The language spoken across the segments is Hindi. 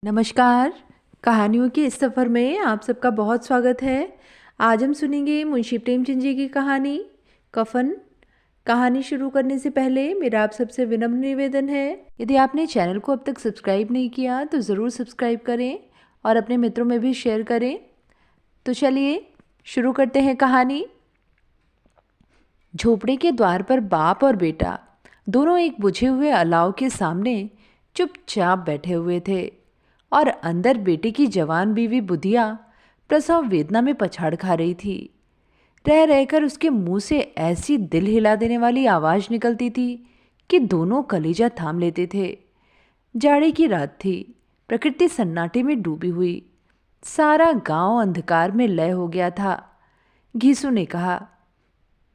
नमस्कार। कहानियों के इस सफ़र में आप सबका बहुत स्वागत है। आज हम सुनेंगे मुंशी प्रेमचंद जी की कहानी कफन। कहानी शुरू करने से पहले मेरा आप सबसे विनम्र निवेदन है, यदि आपने चैनल को अब तक सब्सक्राइब नहीं किया तो ज़रूर सब्सक्राइब करें और अपने मित्रों में भी शेयर करें। तो चलिए शुरू करते हैं कहानी। झोपड़े के द्वार पर बाप और बेटा दोनों एक बुझे हुए अलाव के सामने चुपचाप बैठे हुए थे और अंदर बेटे की जवान बीवी बुधिया प्रसव वेदना में पछाड़ खा रही थी। रह रहकर उसके मुंह से ऐसी दिल हिला देने वाली आवाज़ निकलती थी कि दोनों कलेजा थाम लेते थे। जाड़े की रात थी, प्रकृति सन्नाटे में डूबी हुई, सारा गांव अंधकार में लय हो गया था। घीसू ने कहा,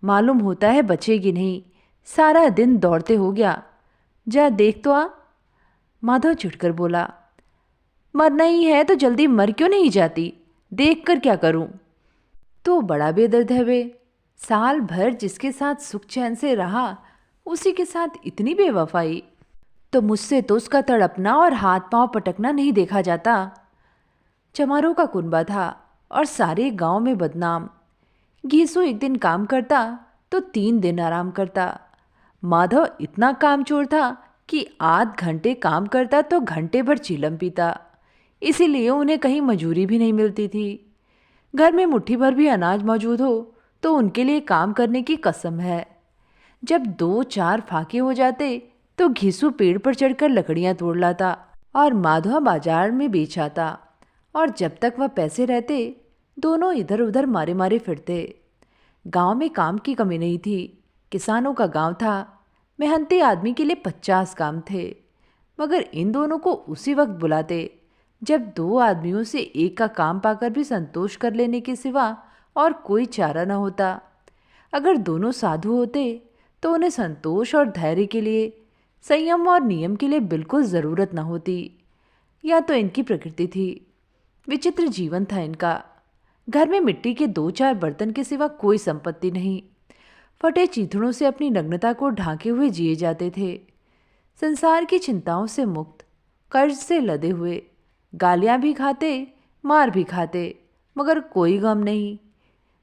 मालूम होता है बचेगी नहीं, सारा दिन दौड़ते हो गया, जा देख तो आ। माधव चिढ़कर बोला, मरना ही है तो जल्दी मर क्यों नहीं जाती, देख कर क्या करूं। तो बड़ा बेदर्द है वे, साल भर जिसके साथ सुख चैन से रहा उसी के साथ इतनी बेवफाई। तो मुझसे तो उसका तड़पना और हाथ पांव पटकना नहीं देखा जाता। चमारों का कुनबा था और सारे गांव में बदनाम। घीसू एक दिन काम करता तो 3 दिन आराम करता। माधव इतना कामचोर था कि आध घंटे काम करता तो घंटे भर चीलम पीता, इसीलिए उन्हें कहीं मजूरी भी नहीं मिलती थी। घर में मुट्ठी भर भी अनाज मौजूद हो तो उनके लिए काम करने की कसम है। जब 2-4 फाके हो जाते तो घीसू पेड़ पर चढ़कर लकड़ियां तोड़ लाता और माधवा बाजार में बेच आता, और जब तक वह पैसे रहते दोनों इधर उधर मारे मारे फिरते। गांव में काम की कमी नहीं थी, किसानों का गांव था, मेहनती आदमी के लिए 50 काम थे, मगर इन दोनों को उसी वक्त बुलाते जब 2 आदमियों से एक का काम पाकर भी संतोष कर लेने के सिवा और कोई चारा न होता। अगर दोनों साधु होते तो उन्हें संतोष और धैर्य के लिए, संयम और नियम के लिए बिल्कुल ज़रूरत न होती। या तो इनकी प्रकृति थी, विचित्र जीवन था इनका। घर में मिट्टी के 2-4 बर्तन के सिवा कोई संपत्ति नहीं, फटे चीथड़ों से अपनी नग्नता को ढांके हुए जिए जाते थे। संसार की चिंताओं से मुक्त, कर्ज से लदे हुए, गालियां भी खाते, मार भी खाते, मगर कोई गम नहीं।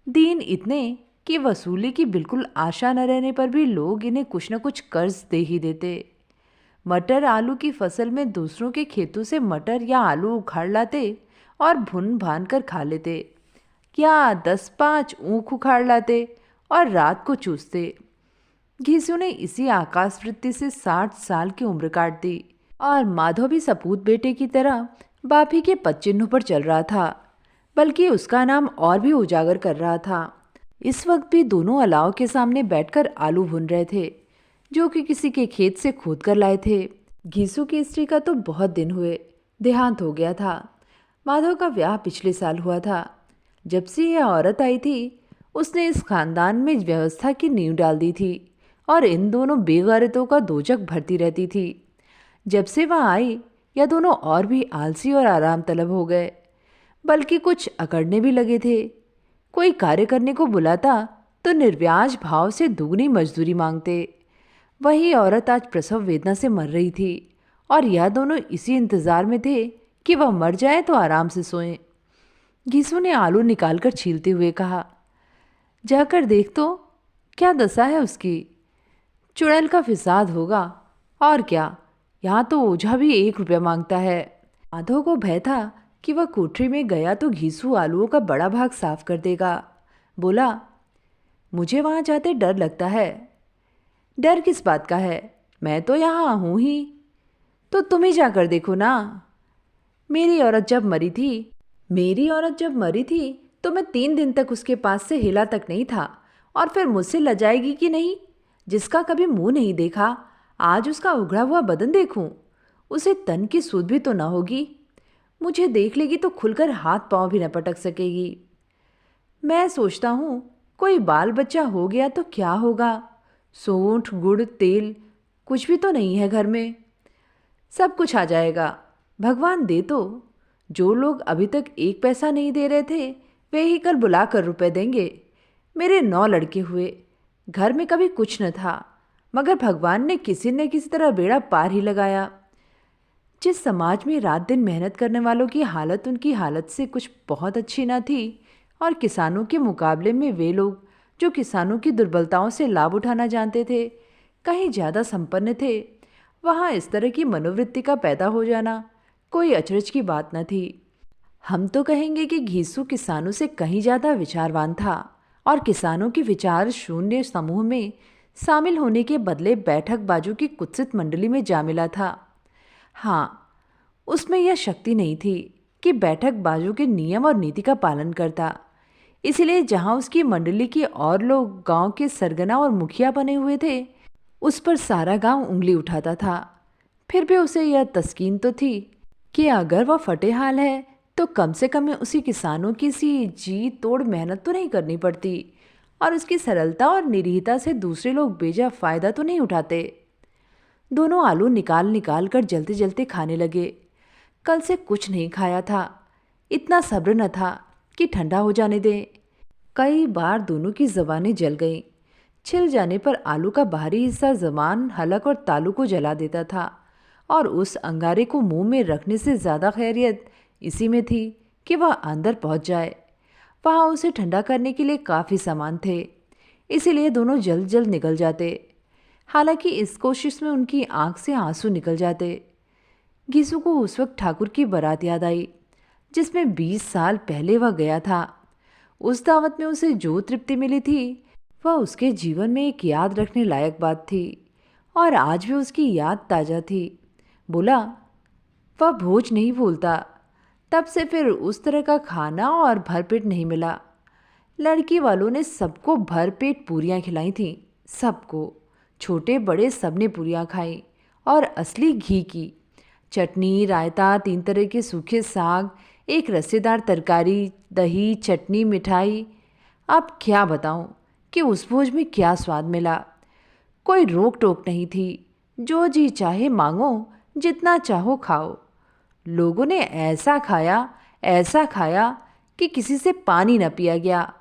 दीन इतने कि वसूली की बिल्कुल आशा न रहने पर भी लोग इन्हें कुछ न कुछ कर्ज दे ही देते। मटर आलू की फसल में दूसरों के खेतों से मटर या आलू उखाड़ लाते और भुन भान कर खा लेते, या 10-5 ऊख उखाड़ लाते और रात को चूसते। घीसू ने इसी आकाश वृत्ति से 60 साल की उम्र काट दी और माधव भी सपूत बेटे की तरह बाप ही के पद चिन्हों पर चल रहा था, बल्कि उसका नाम और भी उजागर कर रहा था। इस वक्त भी दोनों अलाव के सामने बैठकर आलू भून रहे थे, जो कि किसी के खेत से खोद कर लाए थे। घीसू की स्त्री का तो बहुत दिन हुए देहांत हो गया था। माधव का ब्याह पिछले साल हुआ था। जब से यह औरत आई थी उसने इस खानदान में व्यवस्था की नींव डाल दी थी और इन दोनों बेगैरतों का दोजख भरती रहती थी। जब से वह आई यह दोनों और भी आलसी और आराम तलब हो गए, बल्कि कुछ अकड़ने भी लगे थे। कोई कार्य करने को बुलाता तो निर्व्याज भाव से दुगनी मजदूरी मांगते। वही औरत आज प्रसव वेदना से मर रही थी और यह दोनों इसी इंतजार में थे कि वह मर जाए तो आराम से सोएं। घीसू ने आलू निकालकर छीलते हुए कहा, जाकर देख तो क्या दशा है उसकी। चुड़ैल का फिसाद होगा और क्या, यहाँ तो ओझा भी 1 रुपया मांगता है। माधव को भय था कि वह कोठरी में गया तो घीसू आलूओं का बड़ा भाग साफ कर देगा। बोला, मुझे वहाँ जाते डर लगता है। डर किस बात का है, मैं तो यहाँ हूँ ही। तो तुम ही जाकर देखो ना। मेरी औरत जब मरी थी तो मैं 3 दिन तक उसके पास से हिला तक नहीं था, और फिर मुझसे लजाएगी कि नहीं। जिसका कभी मुंह नहीं देखा आज उसका उघड़ा हुआ बदन देखूं, उसे तन की सूध भी तो न होगी। मुझे देख लेगी तो खुलकर हाथ पांव भी न पटक सकेगी। मैं सोचता हूँ कोई बाल बच्चा हो गया तो क्या होगा। सोंठ गुड़ तेल कुछ भी तो नहीं है घर में। सब कुछ आ जाएगा, भगवान दे तो। जो लोग अभी तक 1 पैसा नहीं दे रहे थे वे ही कल बुलाकर रुपए देंगे। मेरे 9 लड़के हुए, घर में कभी कुछ न था, मगर भगवान ने किसी न किसी तरह बेड़ा पार ही लगाया। जिस समाज में रात दिन मेहनत करने वालों की हालत उनकी हालत से कुछ बहुत अच्छी न थी, और किसानों के मुकाबले में वे लोग जो किसानों की दुर्बलताओं से लाभ उठाना जानते थे कहीं ज़्यादा संपन्न थे, वहाँ इस तरह की मनोवृत्ति का पैदा हो जाना कोई अचरज की बात न थी। हम तो कहेंगे कि घीसू किसानों से कहीं ज़्यादा विचारवान था और किसानों के विचार शून्य समूह में शामिल होने के बदले बैठक बाजू की कुत्सित मंडली में जा मिला था। हाँ, उसमें यह शक्ति नहीं थी कि बैठक बाजू के नियम और नीति का पालन करता। इसलिए जहाँ उसकी मंडली के और लोग गांव के सरगना और मुखिया बने हुए थे, उस पर सारा गांव उंगली उठाता था। फिर भी उसे यह तस्कीन तो थी कि अगर वह फटे हाल है तो कम से कम उसी किसानों की सी जी तोड़ मेहनत तो नहीं करनी पड़ती, और उसकी सरलता और निरीहता से दूसरे लोग बेजा फायदा तो नहीं उठाते। दोनों आलू निकाल निकाल कर जलते जलते खाने लगे। कल से कुछ नहीं खाया था, इतना सब्र न था कि ठंडा हो जाने दें। कई बार दोनों की ज़बानें जल गईं। छिल जाने पर आलू का बाहरी हिस्सा ज़बान, हलक और तालू को जला देता था, और उस अंगारे को मुंह में रखने से ज़्यादा खैरियत इसी में थी कि वह अंदर पहुंच जाए। वहाँ उसे ठंडा करने के लिए काफ़ी सामान थे, इसीलिए दोनों जल्द जल्द निकल जाते। हालांकि इस कोशिश में उनकी आंख से आंसू निकल जाते। घीसू को उस वक्त ठाकुर की बारात याद आई जिसमें 20 साल पहले वह गया था। उस दावत में उसे जो तृप्ति मिली थी वह उसके जीवन में एक याद रखने लायक बात थी, और आज भी उसकी याद ताज़ा थी। बोला, वह भोज नहीं भूलता। तब से फिर उस तरह का खाना और भरपेट नहीं मिला। लड़की वालों ने सबको भरपेट पूरियां खिलाई थीं, सबको, छोटे बड़े सबने पूरियां खाई, और असली घी की। चटनी, रायता, 3 तरह के सूखे साग, एक रसेदार तरकारी, दही, चटनी, मिठाई। अब क्या बताऊं कि उस भोज में क्या स्वाद मिला। कोई रोक टोक नहीं थी, जो जी चाहे मांगो, जितना चाहो खाओ। लोगों ने ऐसा खाया कि किसी से पानी न पिया गया।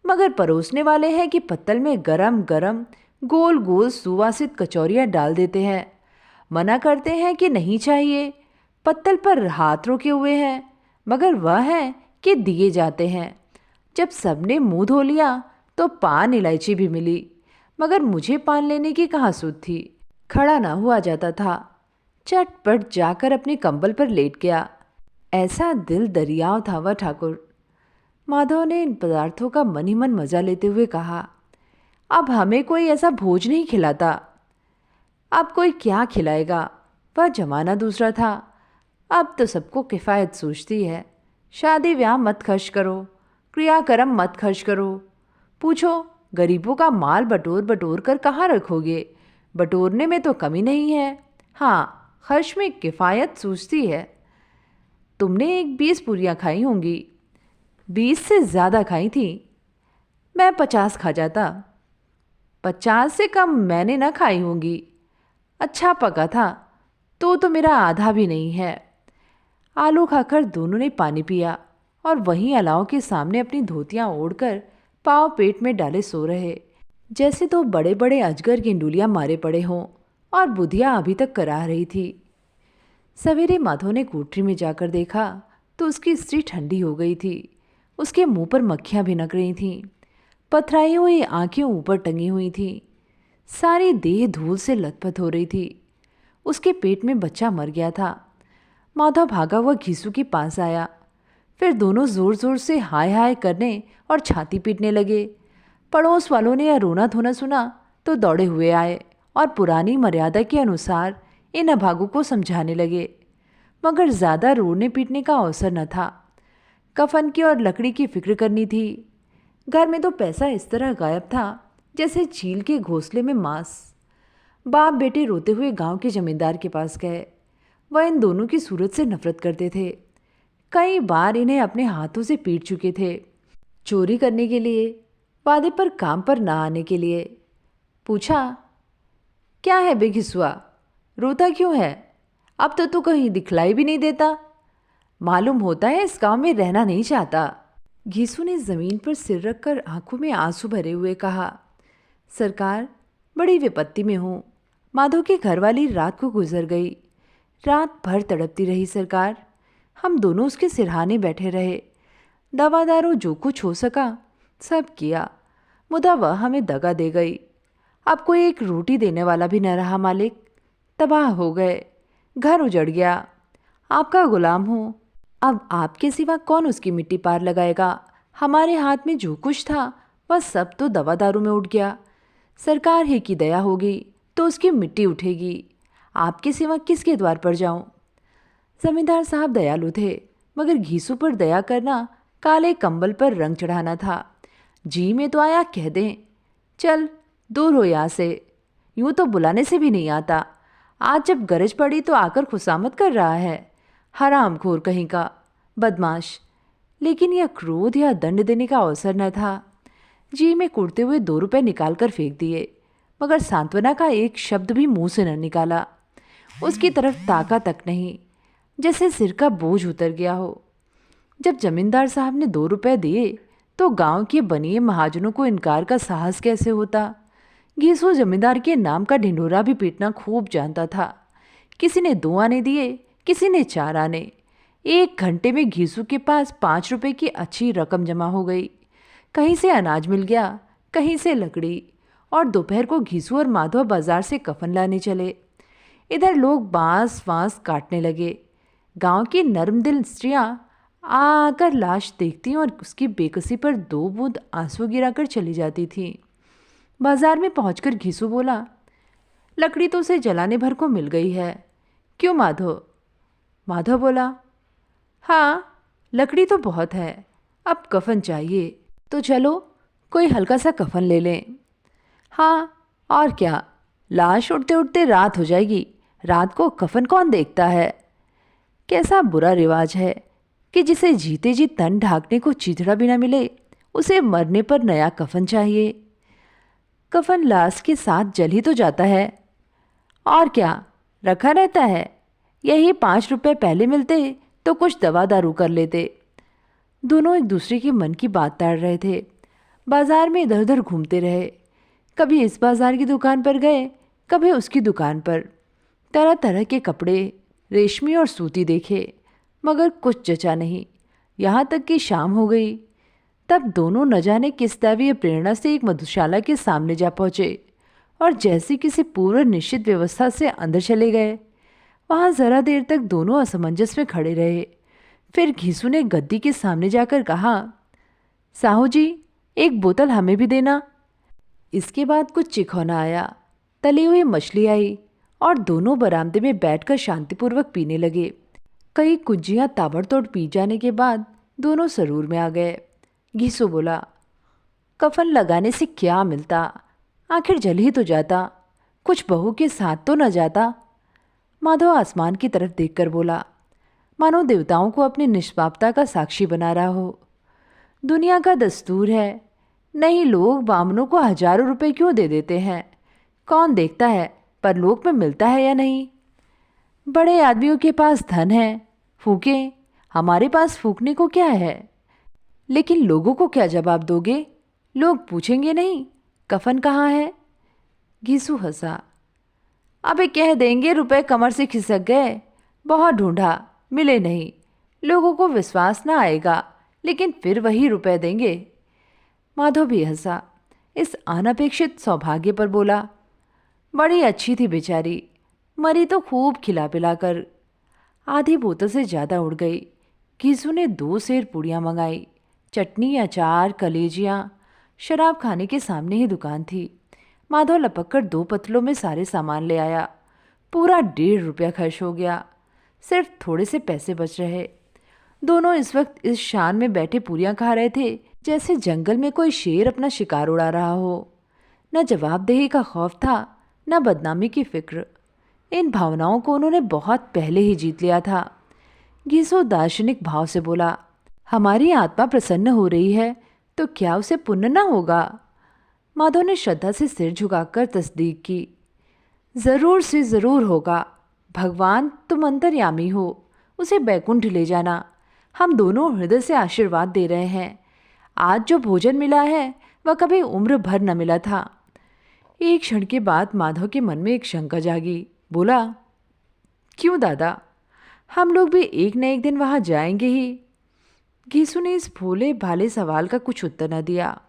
मगर परोसने वाले हैं कि पत्तल में गरम गरम गोल गोल सुवासित कचौरियाँ डाल देते हैं। मना करते हैं कि नहीं चाहिए, पत्तल पर हाथ रोके हुए हैं, मगर वह है कि दिए जाते हैं। जब सबने मुंह धो लिया तो पान इलायची भी मिली, मगर मुझे पान लेने की कहाँ सुध थी। खड़ा ना हुआ जाता था। चटपट जाकर अपने कंबल पर लेट गया। ऐसा दिल दरियाव था वह ठाकुर। माधव ने इन पदार्थों का मन ही मन मजा लेते हुए कहा, अब हमें कोई ऐसा भोज नहीं खिलाता। अब कोई क्या खिलाएगा, वह जमाना दूसरा था। अब तो सबको किफ़ायत सूझती है। शादी ब्याह मत खर्च करो, क्रियाक्रम मत खर्च करो। पूछो, गरीबों का माल बटोर बटोर कर कहाँ रखोगे? बटोरने में तो कमी नहीं है, हाँ खर्च में किफ़ायत सूझती है। तुमने एक 20 पूरियाँ खाई होंगी। 20 से ज़्यादा खाई थी। मैं 50 खा जाता। 50 से कम मैंने न खाई होंगी। अच्छा पका था तो मेरा आधा भी नहीं है। आलू खाकर दोनों ने पानी पिया और वहीं अलाव के सामने अपनी धोतियां ओढ़कर पाँव पेट में डाले सो रहे, जैसे तो बड़े बड़े अजगर गेंडुलियां मारे पड़े हों, और बुधिया अभी तक करा रही थी। सवेरे माधव ने कोठरी में जाकर देखा तो उसकी स्त्री ठंडी हो गई थी। उसके मुंह पर मक्खियां भिनक रही थीं। पथराई हुई आंखें ऊपर टंगी हुई थीं। सारी देह धूल से लथपथ हो रही थी। उसके पेट में बच्चा मर गया था। माधव भागा हुआ घीसू के पास आया। फिर दोनों जोर जोर से हाय हाय करने और छाती पीटने लगे। पड़ोस वालों ने यह रोना धोना सुना तो दौड़े हुए आए और पुरानी मर्यादा के अनुसार इन अभागों को समझाने लगे, मगर ज़्यादा रोने पीटने का अवसर न था। कफन की और लकड़ी की फिक्र करनी थी। घर में तो पैसा इस तरह गायब था जैसे चील के घोंसले में मांस। बाप बेटे रोते हुए गांव के जमींदार के पास गए। वह इन दोनों की सूरत से नफरत करते थे। कई बार इन्हें अपने हाथों से पीट चुके थे, चोरी करने के लिए, वादे पर काम पर ना आने के लिए। पूछा, क्या है बे घिसुआ, रोता क्यों है? अब तो तू कहीं दिखलाई भी नहीं देता। मालूम होता है इस गांव में रहना नहीं चाहता। घीसू ने ज़मीन पर सिर रखकर आंखों में आंसू भरे हुए कहा, सरकार, बड़ी विपत्ति में हूँ। माधव की घरवाली रात को गुजर गई। रात भर तड़पती रही सरकार। हम दोनों उसके सिरहाने बैठे रहे। दवा दारू जो कुछ हो सका सब किया, मुदा वह हमें दगा दे गई। अब कोई एक रोटी देने वाला भी न रहा मालिक। तबाह हो गए, घर उजड़ गया। आपका गुलाम हूँ। अब आपके सिवा कौन उसकी मिट्टी पार लगाएगा। हमारे हाथ में जो कुछ था वह सब तो दवा दारू में उठ गया। सरकार ही की दया होगी तो उसकी मिट्टी उठेगी। आपके सिवा किसके द्वार पर जाऊं। जमींदार साहब दयालु थे, मगर घीसू पर दया करना काले कंबल पर रंग चढ़ाना था। जी में तो आया कह दें, चल दूर हो यहाँ से। यूं तो बुलाने से भी नहीं आता। आज जब गरज पड़ी तो आकर खुशामद कर रहा है। हरामखोर कहीं का, बदमाश। लेकिन यह क्रोध या दंड देने का अवसर न था। जी में कुड़ते हुए 2 रुपए निकाल कर फेंक दिए, मगर सांत्वना का एक शब्द भी मुंह से न निकाला। उसकी तरफ ताका तक नहीं, जैसे सिर का बोझ उतर गया हो। जब जमींदार साहब ने 2 रुपए दिए तो गांव के बनिए महाजनों को इनकार का साहस कैसे होता। घीसू जमींदार के नाम का ढिंढोरा भी पीटना खूब जानता था। किसी ने 2 आने दिए, किसी ने 4 आने। 1 घंटे में घीसू के पास 5 रुपए की अच्छी रकम जमा हो गई। कहीं से अनाज मिल गया, कहीं से लकड़ी। और दोपहर को घीसू और माधव बाजार से कफन लाने चले। इधर लोग बांस वांस काटने लगे। गांव की नर्मदिल स्त्रियां आकर लाश देखती और उसकी बेकसी पर 2 बूंद आंसू गिराकर चली जाती थीं। बाजार में पहुंचकर घीसू बोला, लकड़ी तो उसे जलाने भर को मिल गई है। क्यों माधव? माधव बोला, हाँ लकड़ी तो बहुत है, अब कफन चाहिए। तो चलो कोई हल्का सा कफन ले लें। हाँ और क्या, लाश उड़ते उड़ते रात हो जाएगी। रात को कफन कौन देखता है। कैसा बुरा रिवाज है कि जिसे जीते जी तन ढांकने को चीथड़ा भी ना मिले, उसे मरने पर नया कफन चाहिए। कफन लाश के साथ जल ही तो जाता है, और क्या रखा रहता है। यही 5 रुपए पहले मिलते तो कुछ दवा दारू कर लेते। दोनों एक दूसरे के मन की बात ताड़ रहे थे। बाजार में इधर उधर घूमते रहे। कभी इस बाजार की दुकान पर गए, कभी उसकी दुकान पर। तरह तरह के कपड़े, रेशमी और सूती देखे, मगर कुछ जचा नहीं। यहाँ तक कि शाम हो गई। तब दोनों न जाने किस दैवीय प्रेरणा से एक मधुशाला के सामने जा पहुँचे और जैसे किसी पूर्व निश्चित व्यवस्था से अंदर चले गए। वहाँ जरा देर तक दोनों असमंजस में खड़े रहे। फिर घीसू ने गद्दी के सामने जाकर कहा, साहू जी एक बोतल हमें भी देना। इसके बाद कुछ चिखौना आया, तली हुई मछली आई और दोनों बरामदे में बैठकर शांतिपूर्वक पीने लगे। कई कुज्जियाँ ताबड़तोड़ पी जाने के बाद दोनों सरूर में आ गए। घीसू बोला, कफन लगाने से क्या मिलता, आखिर जल ही तो जाता, कुछ बहू के साथ तो न जाता। माधव आसमान की तरफ देखकर बोला, मानो देवताओं को अपनी निष्पापता का साक्षी बना रहा हो। दुनिया का दस्तूर है, नहीं लोग बामनों को हजारों रुपए क्यों दे देते हैं। कौन देखता है परलोक में मिलता है या नहीं। बड़े आदमियों के पास धन है, फूकें, हमारे पास फूकने को क्या है। लेकिन लोगों को क्या जवाब दोगे। लोग पूछेंगे नहीं कफन कहाँ है। घीसू हंसा, अबे कह देंगे रुपए कमर से खिसक गए, बहुत ढूंढा मिले नहीं। लोगों को विश्वास ना आएगा, लेकिन फिर वही रुपए देंगे। माधव भी हंसा, इस अनपेक्षित सौभाग्य पर बोला, बड़ी अच्छी थी बेचारी, मरी तो खूब खिला पिला कर। आधी बोतल से ज़्यादा उड़ गई। घीसू ने 2 सेर पूड़ियाँ मंगाई, चटनी, अचार, कलेजियाँ। शराब खाने के सामने ही दुकान थी। माधव लपक कर 2 पतलों में सारे सामान ले आया। पूरा 1.5 रुपया खर्च हो गया। सिर्फ थोड़े से पैसे बच रहे। दोनों इस वक्त इस शान में बैठे पूरियां खा रहे थे जैसे जंगल में कोई शेर अपना शिकार उड़ा रहा हो। न जवाबदेही का खौफ था, न बदनामी की फिक्र। इन भावनाओं को उन्होंने बहुत पहले ही जीत लिया था। घीसू दार्शनिक भाव से बोला, हमारी आत्मा प्रसन्न हो रही है तो क्या उसे पुण्य न होगा। माधव ने श्रद्धा से सिर झुकाकर तस्दीक की, जरूर से जरूर होगा। भगवान तुम अंतर्यामी हो, उसे बैकुंठ ले जाना। हम दोनों हृदय से आशीर्वाद दे रहे हैं। आज जो भोजन मिला है वह कभी उम्र भर न मिला था। एक क्षण के बाद माधव के मन में एक शंका जागी। बोला, क्यों दादा, हम लोग भी एक न एक दिन वहाँ जाएंगे ही। घीसू ने इस भोले भाले सवाल का कुछ उत्तर न दिया।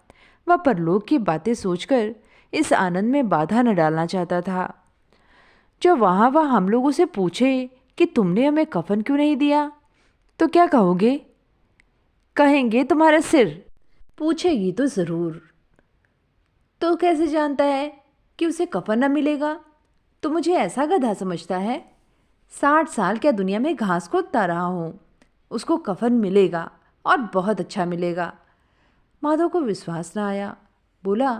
वह परलोक की बातें सोचकर इस आनंद में बाधा न डालना चाहता था। जो वहाँ वह हम लोगों से पूछे कि तुमने हमें कफन क्यों नहीं दिया, तो क्या कहोगे? कहेंगे तुम्हारा सिर। पूछेगी तो ज़रूर। तो कैसे जानता है कि उसे कफन न मिलेगा? तो मुझे ऐसा गधा समझता है? 60 साल क्या दुनिया में घास खोदता रहा हूँ। उसको कफन मिलेगा और बहुत अच्छा मिलेगा। माधव को विश्वास न आया। बोला,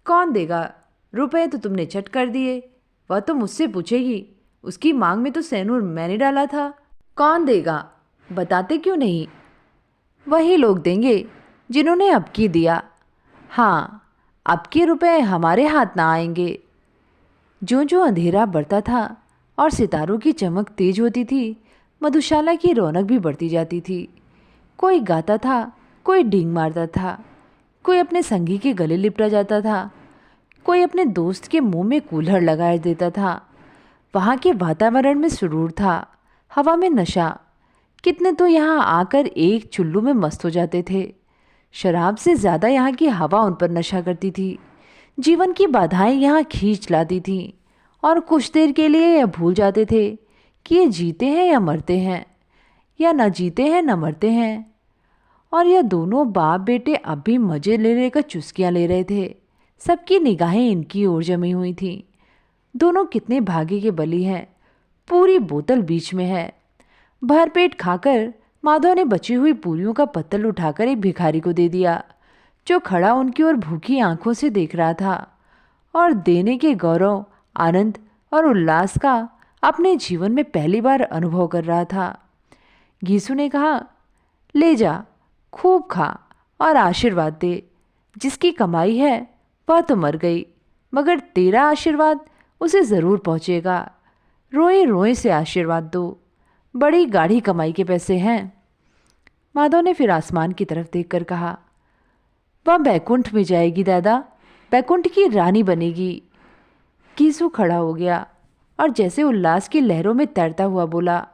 कौन देगा? रुपए तो तुमने चट कर दिए। वह तो मुझसे पूछेगी। उसकी मांग में तो सेनूर मैंने डाला था। कौन देगा? बताते क्यों नहीं? वही लोग देंगे जिन्होंने अब की दिया। हाँ, अब के रुपए हमारे हाथ ना आएंगे। जो जो अंधेरा बढ़ता था और सितारों की चमक तेज होती थी, मधुशाला की रौनक भी बढ़ती जाती थी। कोई गाता था, कोई डींग मारता था, कोई अपने संगी के गले लिपटा जाता था, कोई अपने दोस्त के मुंह में कूल्हड़ लगा देता था। वहाँ के वातावरण में सुरूर था, हवा में नशा। कितने तो यहाँ आकर एक चुल्लू में मस्त हो जाते थे। शराब से ज़्यादा यहाँ की हवा उन पर नशा करती थी। जीवन की बाधाएं यहाँ खींच लाती थीं और कुछ देर के लिए यह भूल जाते थे कि ये जीते हैं या मरते हैं, या न जीते हैं न मरते हैं। और यह दोनों बाप बेटे अब भी मज़े ले लेकर चुस्कियाँ ले रहे थे। सबकी निगाहें इनकी ओर जमी हुई थीं। दोनों कितने भाग्य के बली हैं। पूरी बोतल बीच में है। भरपेट खाकर माधव ने बची हुई पूरियों का पत्तल उठाकर एक भिखारी को दे दिया, जो खड़ा उनकी ओर भूखी आंखों से देख रहा था और देने के गौरव, आनंद और उल्लास का अपने जीवन में पहली बार अनुभव कर रहा था। घीसू ने कहा, ले जा, खूब खा और आशीर्वाद दे। जिसकी कमाई है वह तो मर गई, मगर तेरा आशीर्वाद उसे ज़रूर पहुँचेगा। रोए रोए से आशीर्वाद दो। बड़ी गाढ़ी कमाई के पैसे हैं। माधव ने फिर आसमान की तरफ देखकर कहा, वह बैकुंठ में जाएगी दादा, बैकुंठ की रानी बनेगी। घीसू खड़ा हो गया और जैसे उल्लास की लहरों में तैरता हुआ बोला,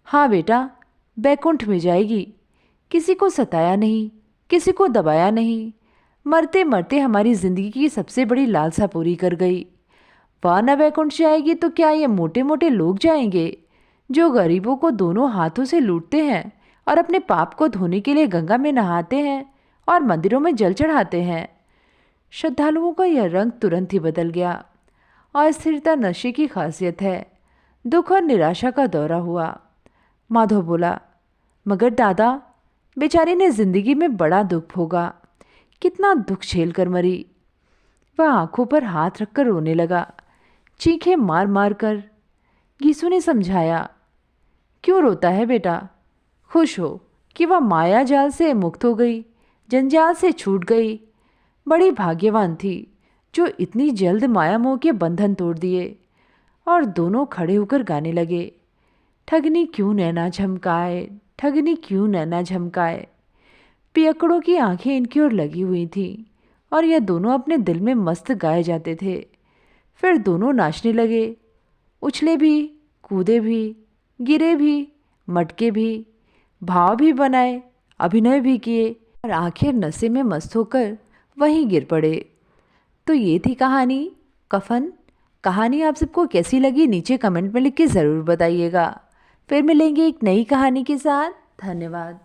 हाँ बेटा, बैकुंठ में जाएगी। किसी को सताया नहीं, किसी को दबाया नहीं। मरते मरते हमारी जिंदगी की सबसे बड़ी लालसा पूरी कर गई। वह न बैकुंठ जाएगी तो क्या ये मोटे मोटे लोग जाएंगे, जो गरीबों को दोनों हाथों से लूटते हैं और अपने पाप को धोने के लिए गंगा में नहाते हैं और मंदिरों में जल चढ़ाते हैं। श्रद्धालुओं का यह रंग तुरंत ही बदल गया। अस्थिरता नशे की खासियत है। दुख और निराशा का दौरा हुआ। माधव बोला, मगर दादा, बेचारी ने जिंदगी में बड़ा दुख भोगा। कितना दुख झेल कर मरी। वह आंखों पर हाथ रखकर रोने लगा, चीखें मार मार कर। घीसू ने समझाया, क्यों रोता है बेटा? खुश हो कि वह माया जाल से मुक्त हो गई, जंजाल से छूट गई। बड़ी भाग्यवान थी जो इतनी जल्द माया मोह के बंधन तोड़ दिए। और दोनों खड़े होकर गाने लगे, ठगनी क्यों नैना झमकाए, ठगनी क्यों नैना झमकाए। पियकड़ों की आंखें इनकी ओर लगी हुई थीं और यह दोनों अपने दिल में मस्त गाए जाते थे। फिर दोनों नाचने लगे, उछले भी, कूदे भी, गिरे भी, मटके भी, भाव भी बनाए, अभिनय भी किए और आखिर नशे में मस्त होकर वहीं गिर पड़े। तो ये थी कहानी कफन। कहानी आप सबको कैसी लगी नीचे कमेंट में लिख के ज़रूर बताइएगा। फिर मिलेंगे एक नई कहानी के साथ। धन्यवाद।